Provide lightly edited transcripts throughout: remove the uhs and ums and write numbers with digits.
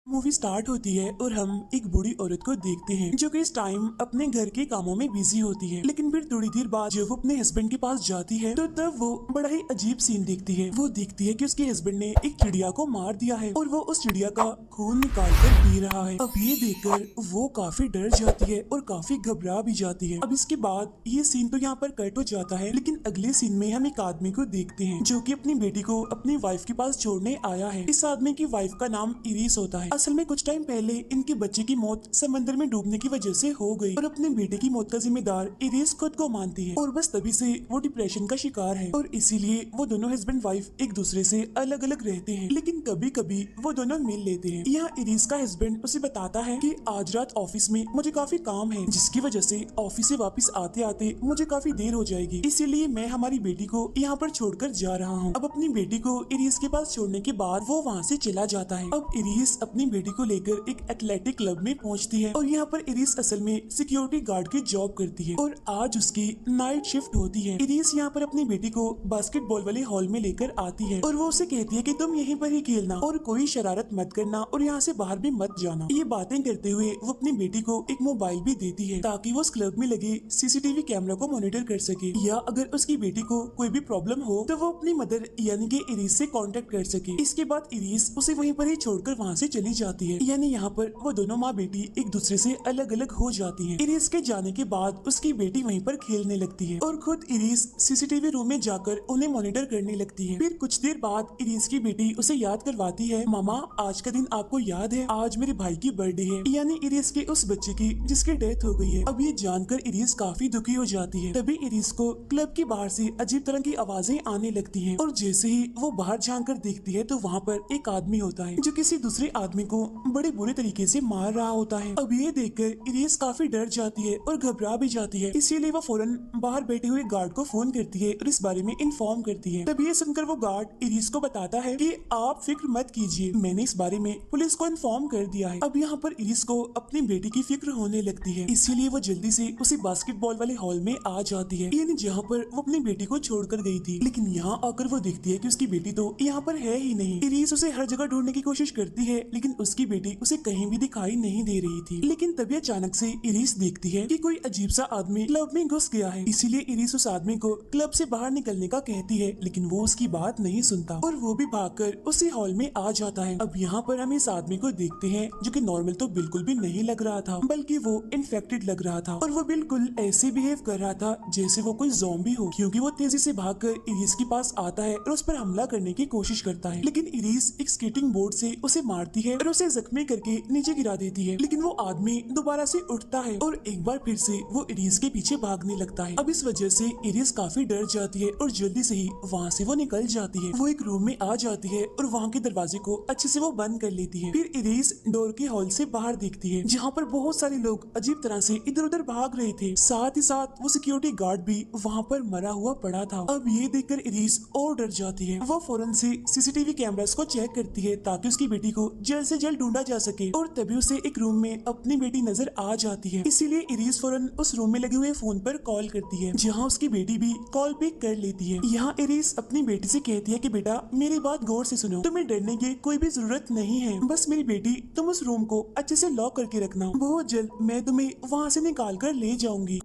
Movie start होती है और हम एक बूढ़ी औरत को देखते हैं जो कि इस टाइम अपने घर के कामों में बिजी होती है। लेकिन फिर थोड़ी देर बाद जब वो अपने हस्बैंड के पास जाती है तो तब वो बड़ा ही अजीब सीन देखती है। वो देखती है कि उसके हस्बैंड ने एक चिड़िया को मार दिया है और वो उस चिड़िया का खून निकाल कर पी रहा है। अब ये देखकर वो काफी डर जाती है और काफी घबरा भी जाती है। अब इसके बाद ये सीन तो यहाँ पर कट हो जाता है, लेकिन अगले सीन में हम एक आदमी को देखते हैं जो कि अपनी बेटी को अपनी वाइफ के पास छोड़ने आया है। इस आदमी की वाइफ का नाम इरीस होता है। असल में कुछ टाइम पहले इनके बच्चे की मौत समंदर में डूबने की वजह से हो गई और अपने बेटे की मौत का जिम्मेदार इरीस खुद को मानती है और बस तभी से वो डिप्रेशन का शिकार है और इसीलिए वो दोनों हस्बैंड वाइफ एक दूसरे से अलग अलग रहते हैं, लेकिन कभी कभी वो दोनों मिल लेते हैं। यहाँ इरीस का हस्बैंड उसे बताता है कि आज रात ऑफिस में मुझे काफी काम है जिसकी वजह से ऑफिस से वापस आते आते मुझे काफी देर हो जाएगी, इसीलिए मैं हमारी बेटी को यहाँ पर छोड़कर जा रहा हूँ। अब अपनी बेटी को इरीस के पास छोड़ने के बाद वो वहाँ से चला जाता है। अब इरीस अपनी बेटी को लेकर एक एथलेटिक क्लब में पहुंचती है और यहाँ पर इरीस असल में सिक्योरिटी गार्ड की जॉब करती है और आज उसकी नाइट शिफ्ट होती है। इरीस यहाँ पर अपनी बेटी को बास्केटबॉल वाले हॉल में लेकर आती है और वो उसे कहती है कि तुम यहीं पर ही खेलना और कोई शरारत मत करना और यहाँ से बाहर भी मत जाना। ये बातें करते हुए वो अपनी बेटी को एक मोबाइल भी देती है ताकि वो उस क्लब में लगे सीसीटीवी कैमरा को मॉनिटर कर सके, या अगर उसकी बेटी को कोई भी प्रॉब्लम हो तो वो अपनी मदर यानी कि इरीस से कांटेक्ट कर सके। इसके बाद इरीस उसे वहीं पर ही छोड़कर वहाँ से चली जाती है, यानी यहाँ पर वो दोनों माँ बेटी एक दूसरे से अलग अलग हो जाती हैं। इरीस के जाने के बाद उसकी बेटी वहीं पर खेलने लगती है और खुद इरीस सीसीटीवी रूम में जाकर उन्हें मॉनिटर करने लगती है। फिर कुछ देर बाद इरीस की बेटी उसे याद करवाती है, मामा आज का दिन आपको याद है, आज मेरे भाई की बर्थडे है, यानी इरीस के उस बच्चे की जिसकी डेथ हो गई है। अब ये जानकर इरीस काफी दुखी हो जाती है। तभी इरीस को क्लब के बाहर से अजीब तरह की आवाजें आने लगती हैं और जैसे ही वो बाहर झांक कर देखती है तो वहाँ पर एक आदमी होता है जो किसी दूसरे आदमी को बड़े बुरे तरीके से मार रहा होता है। अब ये देखकर इरीस काफी डर जाती है और घबरा भी जाती है, इसीलिए वो फौरन बाहर बैठे हुए गार्ड को फोन करती है और इस बारे में इन्फॉर्म करती है। तभी ये सुनकर वो गार्ड इरीस को बताता है कि आप फिक्र मत कीजिए, मैंने इस बारे में पुलिस को इन्फॉर्म कर दिया है। अब यहाँ पर इरीस को अपनी बेटी की फिक्र होने लगती है, इसीलिए वो जल्दी से उसी बास्केटबॉल वाले हॉल में आ जाती है, यानी जहाँ पर वो अपनी बेटी को छोड़कर गई थी। लेकिन यहाँ आकर वो देखती है कि उसकी बेटी तो यहाँ पर है ही नहीं। इरीस उसे हर जगह ढूंढने की कोशिश करती है, लेकिन उसकी बेटी उसे कहीं भी दिखाई नहीं दे रही थी। लेकिन तभी अचानक से इरीस देखती है कि कोई अजीब सा आदमी क्लब में घुस गया है, इसीलिए इरीस उस आदमी को क्लब से बाहर निकलने का कहती है, लेकिन वो उसकी बात नहीं सुनता और वो भी भागकर उसी हॉल में आ जाता है। अब यहाँ पर हम इस आदमी को देखते हैं जो कि नॉर्मल तो बिल्कुल भी नहीं लग रहा था, बल्कि वो इन्फेक्टेड लग रहा था और वो बिल्कुल ऐसे बिहेव कर रहा था जैसे वो कोई ज़ॉम्बी हो, क्योंकि वो तेजी से भागकर इरीस के पास आता है और उस पर हमला करने की कोशिश करता है। लेकिन इरीस एक स्केटिंग बोर्ड से उसे मारती है और उसे जख्मी करके नीचे गिरा देती है, लेकिन वो आदमी दोबारा से उठता है और एक बार फिर से वो इरीस के पीछे भागने लगता है। अब इस वजह से इरीस काफी डर जाती है और जल्दी से ही वहाँ से वो निकल जाती है। वो एक रूम में आ जाती है और वहाँ के दरवाजे को अच्छे से वो बंद कर लेती है। फिर इरीस डोर के हॉल से बाहर देखती है जहाँ पर बहुत सारे लोग अजीब तरह से इधर उधर भाग रहे थे, साथ ही साथ वो सिक्योरिटी गार्ड भी वहाँ पर मरा हुआ पड़ा था। अब ये देखकर इरीस और डर जाती है। वो फौरन से सीसीटीवी कैमरास को चेक करती है ताकि उसकी बेटी को जल्द से जल्द ढूंढा जा सके और तभी उसे एक रूम में अपनी बेटी नजर आ जाती है, इसीलिए इरीस फौरन उस रूम में लगे हुए फोन पर कॉल करती है जहाँ उसकी बेटी भी कॉल पिक कर लेती है। यहाँ इरीस अपनी बेटी से कहती है कि बेटा मेरी बात गौर से सुनो, तुम्हें डरने की कोई भी जरूरत नहीं है, बस मेरी बेटी तुम उस रूम को अच्छे से लॉक करके रखना, बहुत जल्द मैं तुम्हें वहाँ से निकाल कर ले जाऊंगी।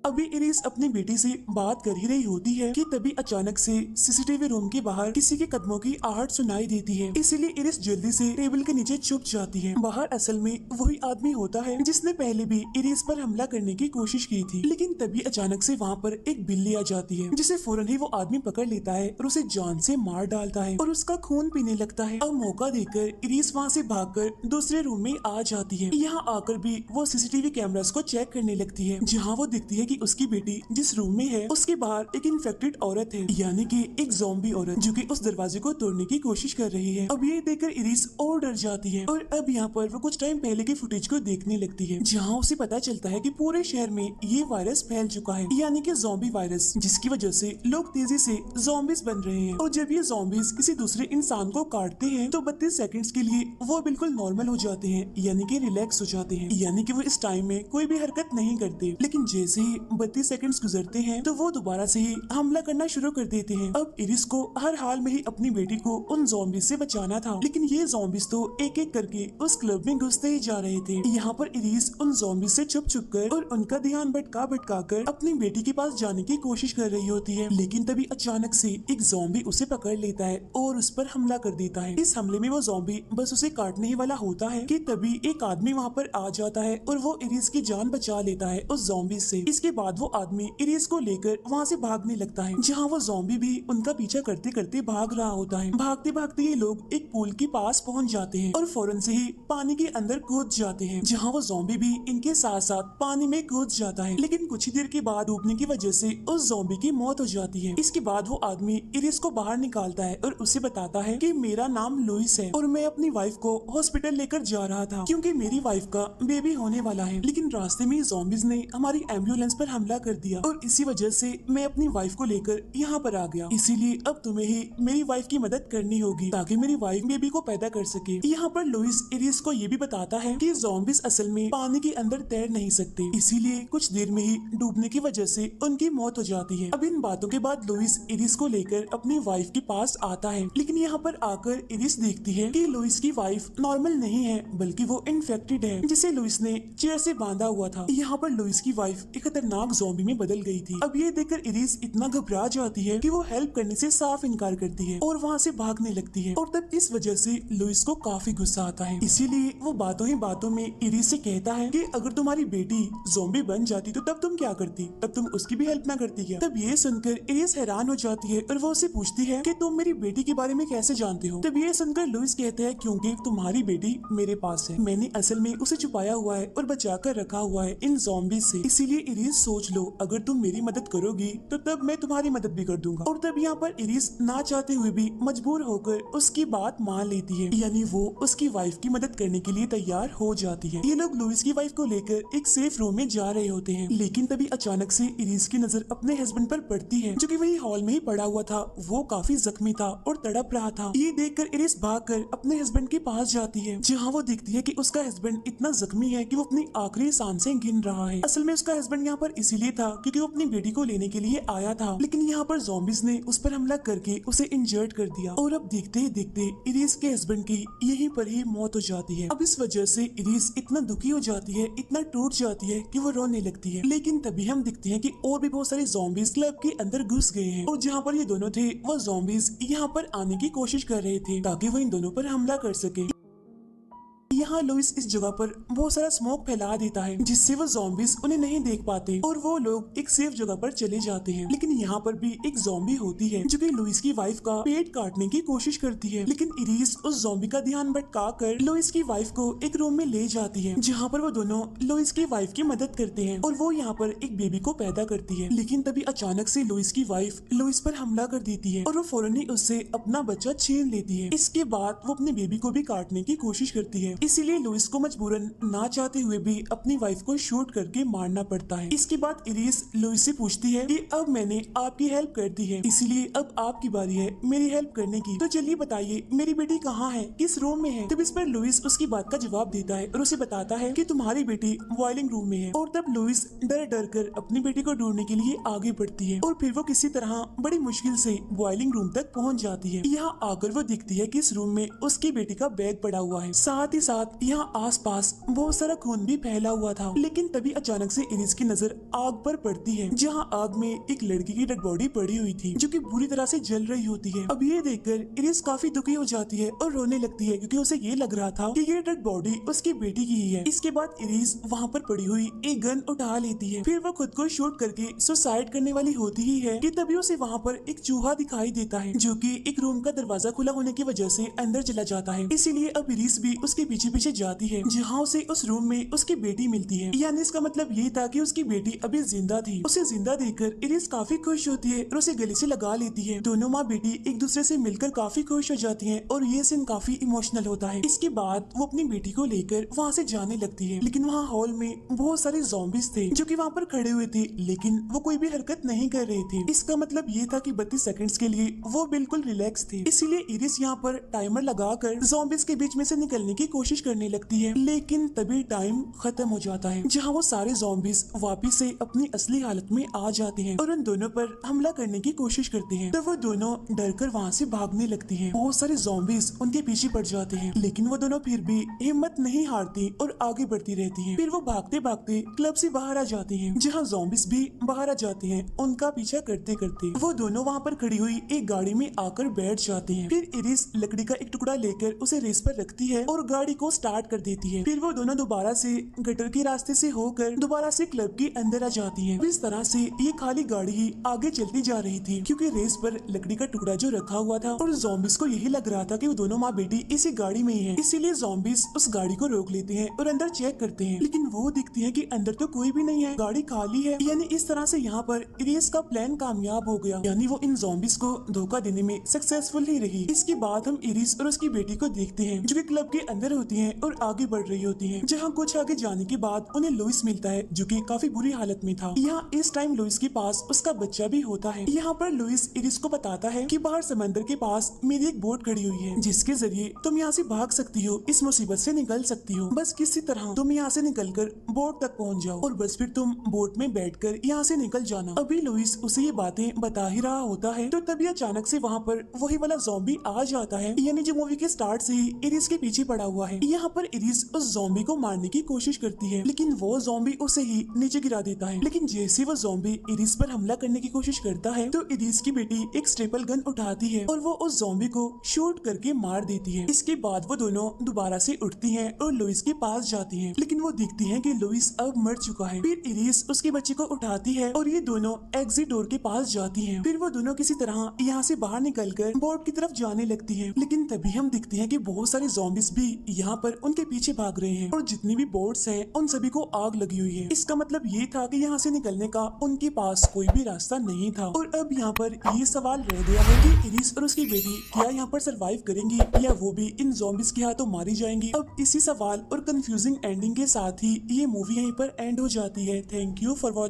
अभी इरीस अपनी बेटी से बात कर ही रही होती है कि तभी अचानक से सीसीटीवी रूम के बाहर किसी के कदमों की आहट सुनाई देती है, इसीलिए इरीस जल्दी से टेबल के नीचे छुप जाती है। बाहर असल में वही आदमी होता है जिसने पहले भी इरीस पर हमला करने की कोशिश की थी, लेकिन तभी अचानक से वहाँ पर एक बिल्ली आ जाती है जिसे फौरन ही वो आदमी पकड़ लेता है और उसे जान से मार डालता है और उसका खून पीने लगता है। अब मौका देकर इरीस वहाँ से भागकर दूसरे रूम में आ जाती है। यहाँ आकर भी वो सीसीटीवी कैमरास को चेक करने लगती है जहाँ वो देखती है कि उसकी बेटी जिस रूम में है उसके बाहर एक इन्फेक्टेड औरत है, यानी कि एक ज़ॉम्बी औरत जो कि उस दरवाजे को तोड़ने की कोशिश कर रही है। अब ये देखकर इरीस और डर जाती है और अब यहाँ पर वो कुछ टाइम पहले की फुटेज को देखने लगती है जहाँ उसे पता चलता है कि पूरे शहर में ये वायरस फैल चुका है, यानी कि ज़ॉम्बी वायरस, जिसकी वजह से लोग तेजी से ज़ॉम्बीज बन रहे हैं और जब ये ज़ॉम्बीज किसी दूसरे इंसान को काटते हैं तो 32 सेकंड्स के लिए वो बिल्कुल नॉर्मल हो जाते हैं, यानी कि रिलैक्स हो जाते हैं, यानी कि वो इस टाइम में कोई भी हरकत नहीं करते। लेकिन जैसे ही 32 सेकंड्स गुजरते हैं तो वो दोबारा से ही हमला करना शुरू कर देते हैं। अब इरिस को हर हाल में ही अपनी बेटी को उन ज़ॉम्बीज से बचाना था, लेकिन ये ज़ॉम्बीज तो एक एक करके उस क्लब में घुसते ही जा रहे थे। यहाँ पर इरिस उन ज़ॉम्बीज से छुप छुप कर और उनका ध्यान भटका भटका कर अपनी बेटी के पास जाने की कोशिश कर रही होती है, लेकिन तभी अचानक से एक ज़ॉम्बी उसे पकड़ लेता है और उस पर हमला कर देता है। इस हमले में वो ज़ॉम्बी बस उसे काटने ही वाला होता है कि तभी एक आदमी वहाँ पर आ जाता है और वो इरिस की जान बचा लेता है उस ज़ॉम्बी से। इसके बाद वो आदमी इरिस को लेकर वहाँ से भागने लगता है, जहाँ वो ज़ॉम्बी भी उनका पीछा करते करते भाग रहा होता है। भागते भागते ये लोग एक पूल के पास पहुँच जाते हैं और फौरन से ही पानी के अंदर कूद जाते हैं, जहाँ वो ज़ॉम्बी भी इनके साथ साथ पानी में कूद जाता है। लेकिन कुछ ही देर के बाद डूबने की वजह से उस ज़ॉम्बी की मौत हो जाती है। इसके बाद वो आदमी इरिस को बाहर निकालता है और उसे बताता है कि मेरा नाम लुइस है और मैं अपनी वाइफ को हॉस्पिटल लेकर जा रहा था क्योंकि मेरी वाइफ का बेबी होने वाला है, लेकिन रास्ते में ज़ॉम्बीज ने हमारी एम्बुलेंस पर हमला कर दिया और इसी वजह से मैं अपनी वाइफ को लेकर यहाँ पर आ गया। इसीलिए अब तुम्हें ही मेरी वाइफ की मदद करनी होगी ताकि मेरी वाइफ बेबी को पैदा कर सके। यहाँ पर लुइस इरिस को ये भी बताता है कि ज़ॉम्बीज असल में पानी के अंदर तैर नहीं सकते, इसीलिए कुछ देर में ही डूबने की वजह से उनकी मौत हो जाती है। अब इन बातों के बाद लुइस इरिस को लेकर अपनी वाइफ के पास आता है, लेकिन यहाँ पर आकर इरिस देखती है कि लुइस की वाइफ नॉर्मल नहीं है बल्कि वो इन्फेक्टेड है, जिसे लुइस ने चेयर से बांधा हुआ था। यहाँ पर लुइस की वाइफ एक खतरनाक ज़ॉम्बी में बदल गई थी। अब ये देखकर इरिस इतना घबरा जाती है कि वो हेल्प करने से साफ इनकार करती है और वहाँ से भागने लगती है, और तब इस वजह से लुइस को काफी गुस्सा आता है। इसीलिए वो बातों ही बातों में इरिस से कहता है कि अगर तुम्हारी बेटी ज़ॉम्बी बन जाती तो तब तुम क्या करती, तब तुम उसकी भी हेल्प ना करती क्या? तब ये सुनकर इरिस हैरान हो जाती है और वो उसे पूछती है कि तुम मेरी बेटी के बारे में कैसे जानते हो? तब ये सुनकर लुइस कहते हैं क्योंकि तुम्हारी बेटी मेरे पास है, मैंने असल में उसे छुपाया हुआ है और बचा कर रखा हुआ है इन ज़ॉम्बीज से। इसीलिए इरिस सोच लो अगर तुम मेरी मदद करोगी तो तब मैं तुम्हारी मदद भी कर दूंगा। और तब यहाँ पर इरिस ना चाहते हुए भी मजबूर होकर उसकी बात मान लेती है, यानी वो उसकी वाइफ की मदद करने के लिए तैयार हो जाती है। ये लोग लुइस की वाइफ को लेकर एक सेफ रूम में जा रहे होते हैं, लेकिन तभी अचानक से इरिस की नजर अपने हस्बैंड पर पड़ती है जो कि वही हॉल में ही पड़ा हुआ था। वो काफी जख्मी था और तड़प रहा था। ये देखकर इरिस भागकर अपने हस्बैंड के पास जाती है, जहाँ वो देखती है कि उसका हस्बैंड इतना जख्मी है कि वो अपनी आखिरी सांसें गिन रहा है। असल में उसका हस्बैंड यहाँ पर इसीलिए था क्योंकि वो अपनी बेटी को लेने के लिए आया था, लेकिन यहाँ पर ज़ॉम्बीज ने उस पर हमला करके उसे इंजर्ड कर दिया और अब देखते ही देखते इरिस के हस्बैंड की यहीं पर ही मौत हो जाती है। अब इस वजह से इरिस इतना दुखी हो जाती है, इतना टूट जाती है कि वो रोने लगती है। लेकिन तभी हम दिखते हैं कि और भी बहुत सारे ज़ॉम्बीज क्लब के अंदर घुस गए हैं और जहाँ पर ये दोनों थे वो ज़ॉम्बीज यहाँ पर आने की कोशिश कर रहे थे ताकि वो इन दोनों पर हमला कर सके। यहाँ लुइस इस जगह पर बहुत सारा स्मोक फैला देता है जिससे वो ज़ॉम्बीज उन्हें नहीं देख पाते और वो लोग एक सेफ जगह पर चले जाते हैं। लेकिन यहाँ पर भी एक ज़ॉम्बी होती है जो कि लुइस की वाइफ का पेट काटने की कोशिश करती है, लेकिन इरिस उस ज़ॉम्बी का ध्यान भटका कर लुइस की वाइफ को एक रूम में ले जाती है, जहाँ पर वो दोनों लुइस की वाइफ की मदद करते हैं और वो यहाँ पर एक बेबी को पैदा करती है। लेकिन तभी अचानक से लुइस की वाइफ लुइस पर हमला कर देती है और वो फौरन ही उससे अपना बच्चा छीन लेती है। इसके बाद वो अपने बेबी को भी काटने की कोशिश करती है, इसीलिए लुइस को मजबूरन ना चाहते हुए भी अपनी वाइफ को शूट करके मारना पड़ता है। इसके बाद इरिस लुइस से पूछती है कि अब मैंने आपकी हेल्प कर दी है, इसलिए अब आपकी बारी है मेरी हेल्प करने की, तो चलिए बताइए मेरी बेटी कहाँ है, किस रूम में है? तब इस पर लुइस उसकी बात का जवाब देता है और उसे बताता है कि तुम्हारी बेटी बॉइलिंग रूम में है। और तब लुइस डर डर कर अपनी बेटी को ढूंढने के लिए आगे बढ़ती है और फिर वो किसी तरह बड़ी मुश्किल से बॉइलिंग रूम तक पहुँच जाती है। यहाँ आकर वो दिखती है कि इस रूम में उसकी बेटी का बैग पड़ा हुआ है, साथ ही साथ यहाँ आसपास बहुत सारा खून भी फैला हुआ था। लेकिन तभी अचानक से इरिस की नजर आग पर पड़ती है, जहाँ आग में एक लड़की की डेड बॉडी पड़ी हुई थी जो कि बुरी तरह से जल रही होती है। अब ये देखकर इरिस काफी दुखी हो जाती है और रोने लगती है क्योंकि उसे ये लग रहा था कि ये डेड बॉडी उसकी बेटी की ही है। इसके बाद इरिस वहाँ पर पड़ी हुई एक गन उठा लेती है, फिर वो खुद को शूट करके सुसाइड करने वाली होती ही है कि तभी उसे वहाँ पर एक चूहा दिखाई देता है जो कि एक रूम का दरवाजा खुला होने की वजह से अंदर चला जाता है। इसीलिए अब इरिस भी उसके पीछे पीछे जाती है, जहाँ उसे उस रूम में उसकी बेटी मिलती है। यानी इसका मतलब ये था कि उसकी बेटी अभी जिंदा थी। उसे जिंदा देखकर इरिस काफी खुश होती है और उसे गले से लगा लेती है। दोनों माँ बेटी एक दूसरे से मिलकर काफी खुश हो जाती हैं और ये सीन काफी इमोशनल होता है। इसके बाद वो अपनी बेटी को लेकर वहाँ से जाने लगती है, लेकिन वहाँ हॉल में बहुत सारे ज़ॉम्बीज थे जो कि वहाँ पर खड़े हुए थे, लेकिन वो कोई भी हरकत नहीं कर रहे थे। इसका मतलब ये था कि 32 सेकंड्स के लिए वो बिल्कुल रिलैक्स थे। इसीलिए इरिस यहाँ पर टाइमर लगाकर ज़ॉम्बीज के बीच में से निकलने की कोशिश करने लगती है, लेकिन तभी टाइम खत्म हो जाता है, जहाँ वो सारे ज़ॉम्बीज वापिस से अपनी असली हालत में आ जाते हैं और उन दोनों पर हमला करने की कोशिश करते हैं। तब वो दोनों डरकर वहाँ से भागने लगती हैं। बहुत सारे ज़ॉम्बीज उनके पीछे पड़ जाते हैं, लेकिन वो दोनों फिर भी हिम्मत नहीं हारती और आगे बढ़ती रहती हैं। फिर वो भागते भागते क्लब से बाहर आ जाती हैं, जहाँ ज़ॉम्बीज भी बाहर आ जाते हैं उनका पीछा करते करते। वो दोनों वहाँ पर खड़ी हुई एक गाड़ी में आकर बैठ जाते हैं। फिर इरिस लकड़ी का एक टुकड़ा लेकर उसे रेस पर रखती है और गाड़ी को स्टार्ट कर देती है। फिर वो दोनों दोबारा से गटर के रास्ते से होकर दोबारा से क्लब के अंदर आ जाती हैं। इस तरह से ये खाली गाड़ी ही आगे चलती जा रही थी, क्योंकि रेस पर लकड़ी का टुकड़ा जो रखा हुआ था और ज़ॉम्बीज को यही लग रहा था कि वो दोनों माँ बेटी इसी गाड़ी में ही है। इसीलिए ज़ॉम्बीज उस गाड़ी को रोक लेते हैं और अंदर चेक करते हैं, लेकिन वो दिखती है कि अंदर तो कोई भी नहीं है, गाड़ी खाली है। यानी इस तरह से यहाँ पर इरिस का प्लान कामयाब हो गया, यानी वो इन ज़ॉम्बीज को धोखा देने में सक्सेसफुल ही रही। इसके बाद हम इरिस और उसकी बेटी को देखते हैं, जो कि क्लब के अंदर होती हैं और आगे बढ़ रही होती हैं। जहाँ कुछ आगे जाने के बाद उन्हें लुइस मिलता है, जो कि काफी बुरी हालत में था। यहाँ इस टाइम लुइस के पास उसका बच्चा भी होता है। यहाँ पर लुइस इरिस को बताता है कि बाहर समंदर के पास मेरी एक बोट खड़ी हुई है, जिसके जरिए तुम यहाँ से भाग सकती हो, इस मुसीबत से निकल सकती हो। बस किसी तरह तुम यहाँ से निकलकर बोट तक पहुँच जाओ और बस फिर तुम बोट में बैठकर यहाँ से निकल जाना। अभी लुइस उसे ये बातें बता ही रहा होता है, तो तभी अचानक से वहाँ पर वही वाला ज़ॉम्बी आ जाता है, यानी जो मूवी के स्टार्ट से ही इरिस के पीछे पड़ा हुआ है। यहाँ पर इरिस उस ज़ॉम्बी को मारने की कोशिश करती है, लेकिन वो ज़ॉम्बी उसे ही नीचे गिरा देता है। लेकिन जैसे वो ज़ॉम्बी इरिस पर हमला करने की कोशिश करता है, तो इरिस की बेटी एक स्टेपल गन उठाती है और वो उस ज़ॉम्बी को शूट करके मार देती है। इसके बाद वो दोनों दोबारा से उठती हैं और लुइस के पास जाती हैं, लेकिन वो देखती हैं कि लुइस अब मर चुका है। फिर इरिस उसके बच्चे को उठाती है और ये दोनों एग्जिट डोर के पास जाती हैं। फिर वो दोनों किसी तरह यहाँ से बाहर निकलकर बोट की तरफ जाने लगती हैं, लेकिन तभी हम देखते हैं कि बहुत सारे ज़ॉम्बीज भी यहाँ पर उनके पीछे भाग रहे हैं और जितनी भी बोट्स हैं उन सभी को आग लगी हुई है। इसका मतलब ये था कि यहाँ से निकलने का उनके पास कोई भी रास्ता नहीं था। और अब यहाँ पर ये सवाल रह गया है कि इरिस और उसकी बेटी क्या यहाँ पर सरवाइव करेंगी या वो भी इन ज़ॉम्बीज के हाथों मारी जाएंगी। अब इसी सवाल और कंफ्यूजिंग एंडिंग के साथ ही ये मूवी यहीं पर एंड हो जाती है। Thank you for watching.